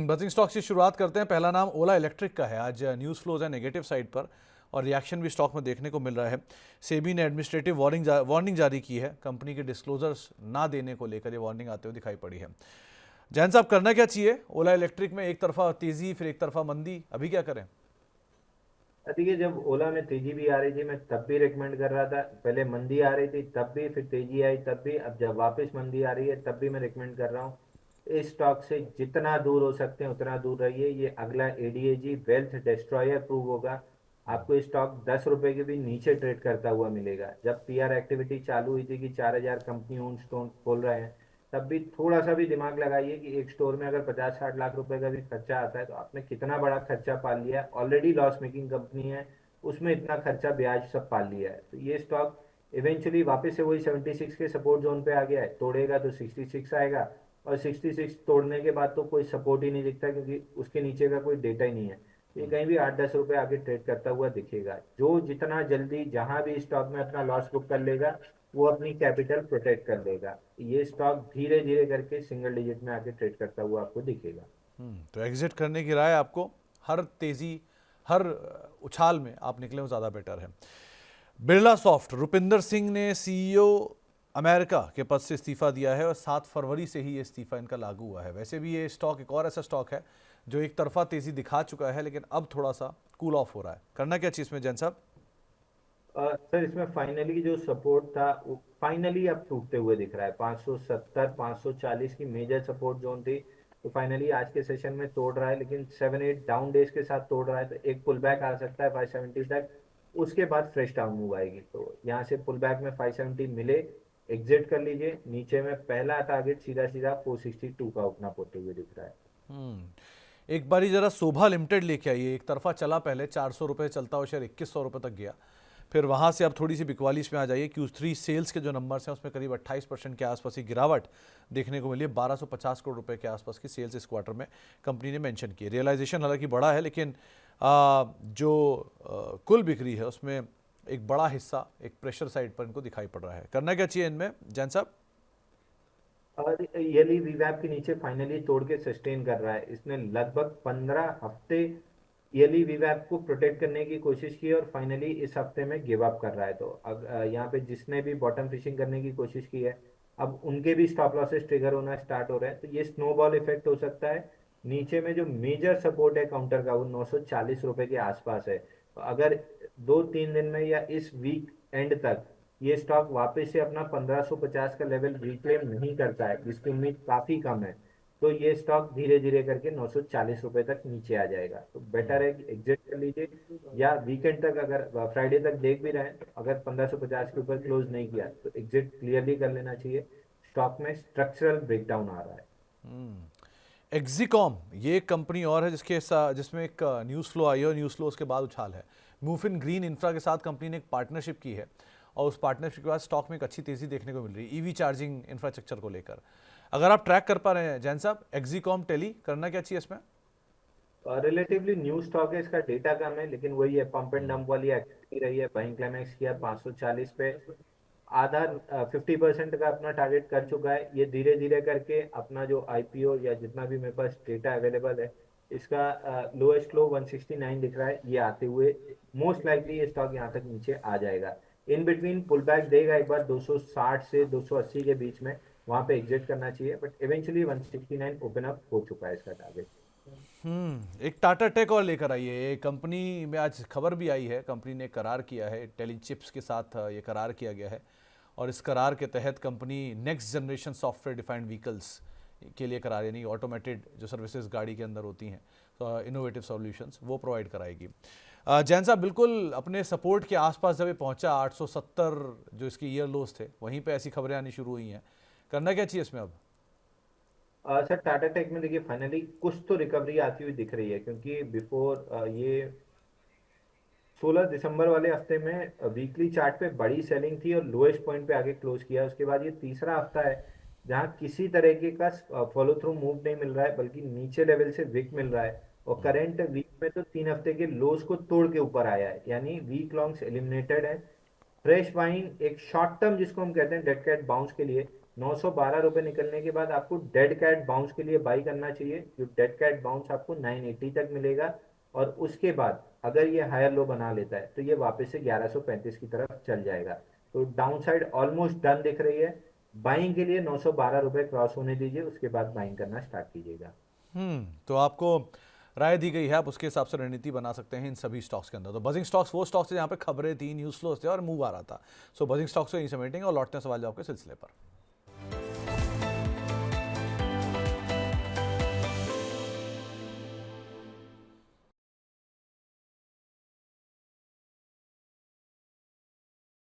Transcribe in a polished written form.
Buzzing stock से शुरुआत करते हैं। पहला नाम ओला इलेक्ट्रिक का है। आज न्यूज़ फ्लोज है नेगेटिव साइड पर और रिएक्शन भी स्टॉक में देखने को मिल रहा है। सेबी ने एडमिनिस्ट्रेटिव वार्निंग जारी की है। कंपनी के डिस्क्लोजर्स ना देने को लेकर ये वार्निंग आते हुए दिखाई पड़ी है। जैन साहब, करना क्या चाहिए? ओला इलेक्ट्रिक में एक तरफा तेजी, फिर एक तरफा मंदी, अभी क्या करें? देखिए, जब ओला में तेजी भी आ रही थी मैं तब भी रिकमेंड कर रहा था। पहले मंदी आ रही थी तब भी, फिर तेजी आई तब भी, अब जब वापस मंदी आ रही है तब भी मैं रिकमेंड कर रहा हूँ। इस स्टॉक से जितना दूर हो सकते हैं उतना दूर रहिए। ये अगला एडीएजी वेल्थ डिस्ट्रॉयर प्रूव होगा। आपको ये स्टॉक 10 रुपए के भी नीचे ट्रेड करता हुआ मिलेगा। जब पीआर एक्टिविटी चालू हुई थी कि 4,000 कंपनी ओन स्टोर खोल रहे हैं, तब भी थोड़ा सा भी दिमाग लगाइए कि एक स्टोर में अगर 50-60 लाख रुपए का भी खर्चा आता है तो आपने कितना बड़ा खर्चा पाल लिया है। ऑलरेडी लॉस मेकिंग कंपनी है, उसमें इतना खर्चा ब्याज सब पाल लिया है। तो ये स्टॉक इवेंचुअली वापस से वही 76 के सपोर्ट जोन पे आ गया है। तोड़ेगा तो 66 आएगा, और 66 तोड़ने के बाद तो कोई सपोर्ट ही नहीं दिखता क्योंकि उसके नीचे का कोई डेटा ही नहीं है। ये कहीं भी 8-10 रुपए आगे ट्रेड करता हुआ दिखेगा। जो जितना जल्दी जहां भी स्टॉक में अपना लॉस बुक कर लेगा वो अपनी कैपिटल प्रोटेक्ट कर लेगा। ये स्टॉक धीरे धीरे करके सिंगल डिजिट में आके ट्रेड करता हुआ आपको दिखेगा। तो एग्जिट करने की राय आपको? हर तेजी, हर उछाल में आप निकले हो ज़्यादा बेटर है। बिरला सॉफ्ट, रुपिंदर सिंह ने सीईओ अमेरिका के पद से इस्तीफा दिया है और 7 फरवरी से ही ये इस्तीफा इनका लागू हुआ है। वैसे भी ये स्टॉक एक और ऐसा स्टॉक है जो एक तरफा तेजी दिखा चुका है, लेकिन अब थोड़ा सा कूल ऑफ हो रहा है। करना क्या चाहिए इसमें जैन साहब? सर, इसमें फाइनली जो सपोर्ट था वो फाइनली अब टूटते हुए दिख रहा है। 570 540 की मेजर सपोर्ट जोन थी, तो फाइनली आज के सेशन में तोड़ रहा है। लेकिन 7-8 डाउन डेज के साथ तोड़ रहा है, तो एक पुल बैक आ सकता है 570 तक। उसके बाद फ्रेश डाउन मूव आएगी। तो यहाँ से पुल बैक में 570 मिले, एग्जिट कर लीजिए। नीचे में पहला टारगेट सीधा सीधा 462 का ओपन अप होते हुए दिख रहा है। एक बारी जरा शोभा लिमिटेड लेके आइए। एक तरफा चला, पहले 400 रुपये चलता हुआ शेयर 2100 रुपये तक गया। फिर वहाँ से अब थोड़ी सी बिकवाली इसमें आ जाइए। Q3 सेल्स के जो नंबर्स हैं उसमें करीब 28% के आसपास की गिरावट देखने को मिली है। 1250 करोड़ रुपए के आसपास की सेल्स इस क्वार्टर में कंपनी ने मेंशन की है। रियलाइजेशन हालांकि बड़ा है, लेकिन कुल बिक्री है उसमें एक बड़ा हिस्सा एक प्रेशर साइड पर इनको दिखाई पड़ रहा है। करना क्या चाहिए इनमें जैन साहब? और यली वीवैप के नीचे फाइनली तोड़ के सस्टेन कर रहा है। इसने लगभग 15 हफ्ते यली वीवैप को प्रोटेक्ट करने की कोशिश की और फाइनली इस हफ्ते में गिव अप कर रहा है। तो अब यहाँ पे जिसने भी बॉटम फिशिंग करने की कोशिश की है, अब उनके भी स्टॉप लॉसेस ट्रिगर होना स्टार्ट हो रहे हैं। तो ये स्नोबॉल इफेक्ट हो सकता है। नीचे में जो मेजर सपोर्ट है काउंटर का वो 940 रुपए के आसपास है। तो अगर 2-3 दिन में या इस वीक एंड तक ये स्टॉक वापस से अपना 1550 का लेवल रिक्लेम नहीं करता है, जिसकी उम्मीद काफी कम है, तो ये स्टॉक धीरे धीरे करके 940 रुपए तक नीचे आ जाएगा। तो बेटर है कि एग्जिट कर लीजिए, या वीकेंड तक अगर फ्राइडे तक देख भी रहे हैं तो अगर 1550 के ऊपर क्लोज नहीं किया तो एग्जिट क्लियरली कर लेना चाहिए। स्टॉक में स्ट्रक्चरल ब्रेकडाउन आ रहा है। एग्जीकॉम, ये एक कंपनी और है जिसमें एक न्यूज़ फ्लो आई है और न्यूज़ फ्लो उसके बाद उछाल है। मूफिन ग्रीन इंफ्रा के साथ कंपनी ने एक पार्टनरशिप की है और उस पार्टनरशिप के बाद स्टॉक में एक अच्छी तेजी देखने को मिल रही है ईवी चार्जिंग इंफ्रास्ट्रक्चर को लेकर। अगर आप ट्रैक कर पा रहे हैं जैन साहब, एग्जीकॉम टेली, करना क्या चाहिए इसमें? रिलेटिवली न्यू स्टॉक है, इसका डेटा कम है, लेकिन वही है, पंप एंड डंप वाली एक्टिविटी रही है। बाइंग क्लाइमैक्स किया 540 पे, आधा 50% का अपना टारगेट कर चुका है। ये धीरे धीरे करके अपना जो आईपीओ या जितना भी मेरे पास डेटा अवेलेबल है, इसका लोएस्ट लो 169 दिख रहा है। ये आते हुए मोस्ट लाइकली ये स्टॉक यहाँ तक नीचे आ जाएगा। इन बिटवीन पुल बैक देगा एक बार 260 से 280 के बीच में, वहां पे एग्जिट करना चाहिए। बट इवेंचुअली 169 ओपन अप हो चुका है इसका टारगेट। एक टाटा टेक और लेकर आई है। ये कंपनी में आज खबर भी आई है, कंपनी ने करार किया है टेलीचिप्स के साथ, ये करार किया गया है और इस करार के तहत company next generation software defined vehicles के लिए करार, यानी ऑटोमेटेड जो सर्विसेज गाड़ी के अंदर होती हैं, तो इनोवेटिव सॉल्यूशंस वो प्रोवाइड कराएगी। जैन साहब, बिल्कुल अपने सपोर्ट के आसपास जब ये पहुंचा 870 जो इसके ईयर लोस थे, वहीं पे ऐसी खबरें आनी शुरू हुई हैं। करना क्या चाहिए इसमें अब? सर, टाटा टेक में देखिए फाइनली कुछ तो रिकवरी आती हुई दिख रही है, क्योंकि बिफोर ये 16 दिसंबर वाले हफ्ते में वीकली चार्ट पे बड़ी सेलिंग थी और लोएस्ट पॉइंट पे आगे क्लोज किया। उसके बाद ये तीसरा हफ्ता है जहां किसी तरीके का फॉलो थ्रू मूव नहीं मिल रहा है, बल्कि नीचे लेवल से विक मिल रहा है। और करंट वीक में तो 3 हफ्ते के लोज को तोड़ के ऊपर आया है, यानी वीक लॉन्ग्स एलिमिनेटेड है। फ्रेश बाइंग एक शॉर्ट टर्म जिसको हम कहते हैं डेड कैट बाउंस के लिए 912 रुपये निकलने के बाद आपको डेड कैट बाउंस के लिए बाई करना चाहिए। जो डेड कैट बाउंस आपको 980 तक मिलेगा, और उसके बाद अगर ये हायर लो बना लेता है तो ये वापस से 1135 की तरफ चल जाएगा। तो डाउन साइड ऑलमोस्ट डन दिख रही है। बाइंग के लिए 912 रुपये क्रॉस होने दीजिए, उसके बाद बाइंग करना स्टार्ट कीजिएगा। तो आपको राय दी गई है, आप उसके हिसाब से रणनीति बना सकते हैं इन सभी स्टॉक्स के अंदर। तो बजिंग स्टॉक्स वो स्टॉक्स थे जहाँ पे खबरें थी, न्यूज़ फ्लोज थे और मूव आ रहा था। सो बजिंग स्टॉक्स को यहीं समेटेंगे और लौटते हैं सवाल जवाब के सिलसिले पर।